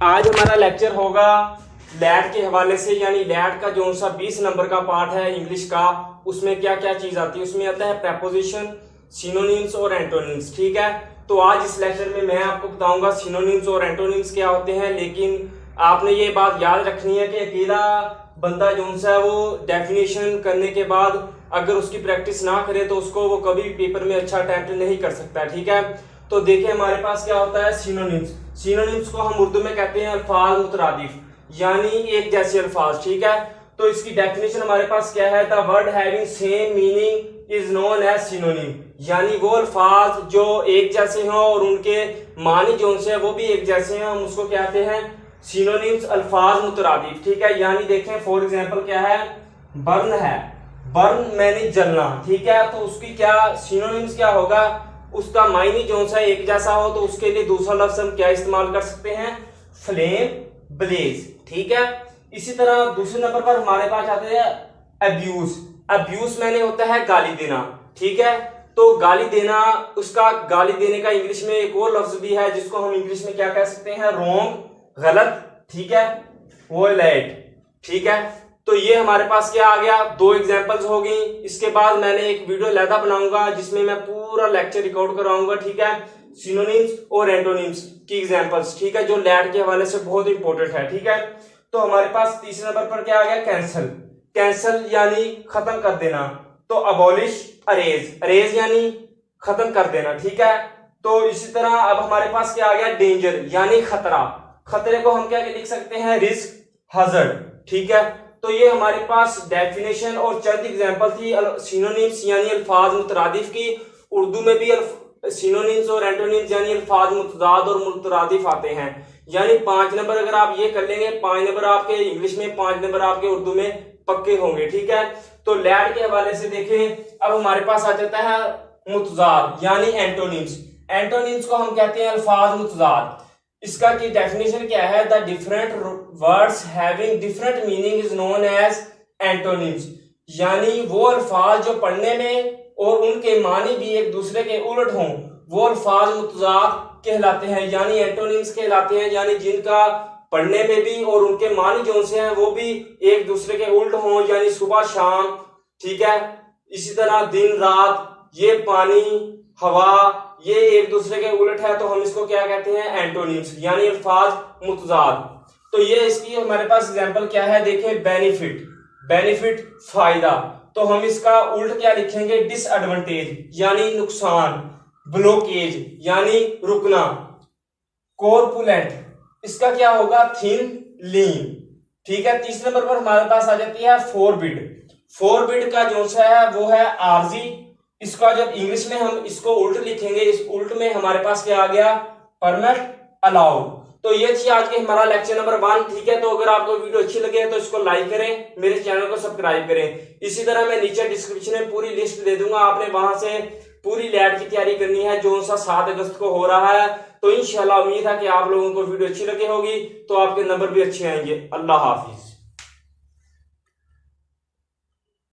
आज हमारा लेक्चर होगा लैट के हवाले से, यानी लैट का जो सा 20 नंबर का पार्ट है इंग्लिश का, उसमें क्या क्या चीज आती है। उसमें आता है प्रेपोजिशन, सिनोनिम्स और एंटोनिम्स। ठीक है, तो आज इस लेक्चर में मैं आपको बताऊंगा सिनोनिम्स और एंटोनिम्स क्या होते हैं। लेकिन आपने ये बात याद रखनी है कि अकेला बंदा जो सा है वो डेफिनेशन करने के बाद अगर उसकी प्रैक्टिस ना करे तो उसको वो कभी पेपर में अच्छा अटेम्प्ट नहीं कर सकता। ठीक है, तो देखिए हमारे पास क्या होता है सिनोनिम्स। सिनोनिम्स को हम उर्दू में कहते हैं अल्फाज मुतरादिफ, यानी एक जैसे अल्फाज। ठीक है, तो इसकी डेफिनेशन हमारे पास क्या है, the word having same meaning is known as synonym, यानी वो अल्फाज जो एक जैसे हों और उनके मानी जो से वो भी एक जैसे हैं, हम उसको कहते हैं सिनोनिम्स, अल्फाज मुतरादिफ। ठीक है, यानी देखें फॉर एग्जांपल क्या है, बर्न है, बर्न मैंने जलना। ठीक है, तो उसकी क्या सिनोनिम्स क्या होगा, उसका मायने जो सा एक जैसा हो तो उसके लिए दूसरा लफ्ज हम क्या इस्तेमाल कर सकते हैं, फ्लेम, ब्लेज। ठीक है, इसी तरह दूसरे नंबर पर हमारे पास आते हैं अब्यूज। अब्यूज मैंने होता है गाली देना। ठीक है, तो गाली देना, उसका गाली देने का इंग्लिश में एक और लफ्ज भी है जिसको हम इंग्लिश में क्या कह सकते हैं, रॉन्ग, गलत। ठीक है, वोलेट। ठीक है, तो ये हमारे पास क्या आ गया, दो एग्जांपल्स हो गई। इसके बाद मैंने एक वीडियो अलहदा बनाऊंगा जिसमें मैं पूरा लेक्चर रिकॉर्ड कराऊंगा। ठीक है, सिनोनिम्स और एंटोनिम्स की एग्जांपल्स। ठीक है, जो लैट के हवाले से बहुत इंपॉर्टेंट है। ठीक है, तो हमारे पास तीसरे नंबर पर क्या आ गया, कैंसल। कैंसल यानी खत्म कर देना। तो अबॉलिश, अरेज, अरेज यानी खत्म कर देना। ठीक है, तो इसी तरह अब हमारे पास क्या आ गया, डेंजर यानी खतरा। खतरे को हम क्या लिख सकते हैं, रिस्क, हजर्ड। ठीक है, तो ये हमारे पास डेफिनेशन और चंद एग्जांपल थी सिनोनिम्स यानी अल्फाज मुतरादिफ की। उर्दू में भी सिनोनिम्स और एंटोनिम्स यानी अल्फाज मुतजाद और मुतरादिफ आते हैं। यानी 5 नंबर अगर आप ये कर लेंगे, 5 नंबर आपके इंग्लिश में, 5 नंबर आपके उर्दू में पक्के होंगे। ठीक है, तो लैट के हवाले से देखें, अब हमारे पास आ जाता है मुतजाद यानी एंटोनिम्स। एंटोनिम्स को हम कहते हैं अल्फाज मुतजाद। इसका की डेफिनेशन क्या है, the different words having different meaning is known as antonyms, यानी वो अल्फाज जो पढ़ने में और उनके मानी भी एक दूसरे के उलट हों वो अल्फाज मुतजाद कहलाते हैं, यानी एंटोनिम्स कहलाते हैं। यानी जिनका पढ़ने में भी और उनके मानी जो से हैं वो भी एक दूसरे के उल्ट हों, यानी सुबह शाम। ठीक है, इसी तरह दिन रात, ये पानी हवा, ये एक दूसरे के उलट है तो हम इसको क्या कहते हैं, एंटोनिम्स यानी अल्फाज मुतजाद। तो ये इसकी हमारे पास एग्जांपल क्या है, देखें बेनिफिट, बेनिफिट फायदा, तो हम इसका उल्ट क्या लिखेंगे, डिसएडवांटेज यानी नुकसान, ब्लॉकेज यानी रुकना, कॉर्पुलेंट इसका क्या होगा, थिन, लीन। ठीक है, तीसरे नंबर पर हमारे पास आ जाती है फोरबिड। फोरबिड का जो सा है वो है आरजी। इसका जब इंग्लिश में हम इसको उल्ट लिखेंगे, इस उल्ट में हमारे पास क्या आ गया, परमिट, अलाउ। तो ये थी आज के हमारा लेक्चर नंबर 1। ठीक है, तो अगर आपको वीडियो अच्छी लगे तो इसको लाइक करें, मेरे चैनल को सब्सक्राइब करें। इसी तरह मैं नीचे डिस्क्रिप्शन में पूरी लिस्ट दे दूंगा, आपने वहां से पूरी लैट की तैयारी करनी है जो सा 7 अगस्त को हो रहा है। तो इंशाल्लाह उम्मीद है कि आप लोगों को वीडियो अच्छी लगी होगी, तो आपके नंबर भी अच्छे आएंगे। अल्लाह हाफिज।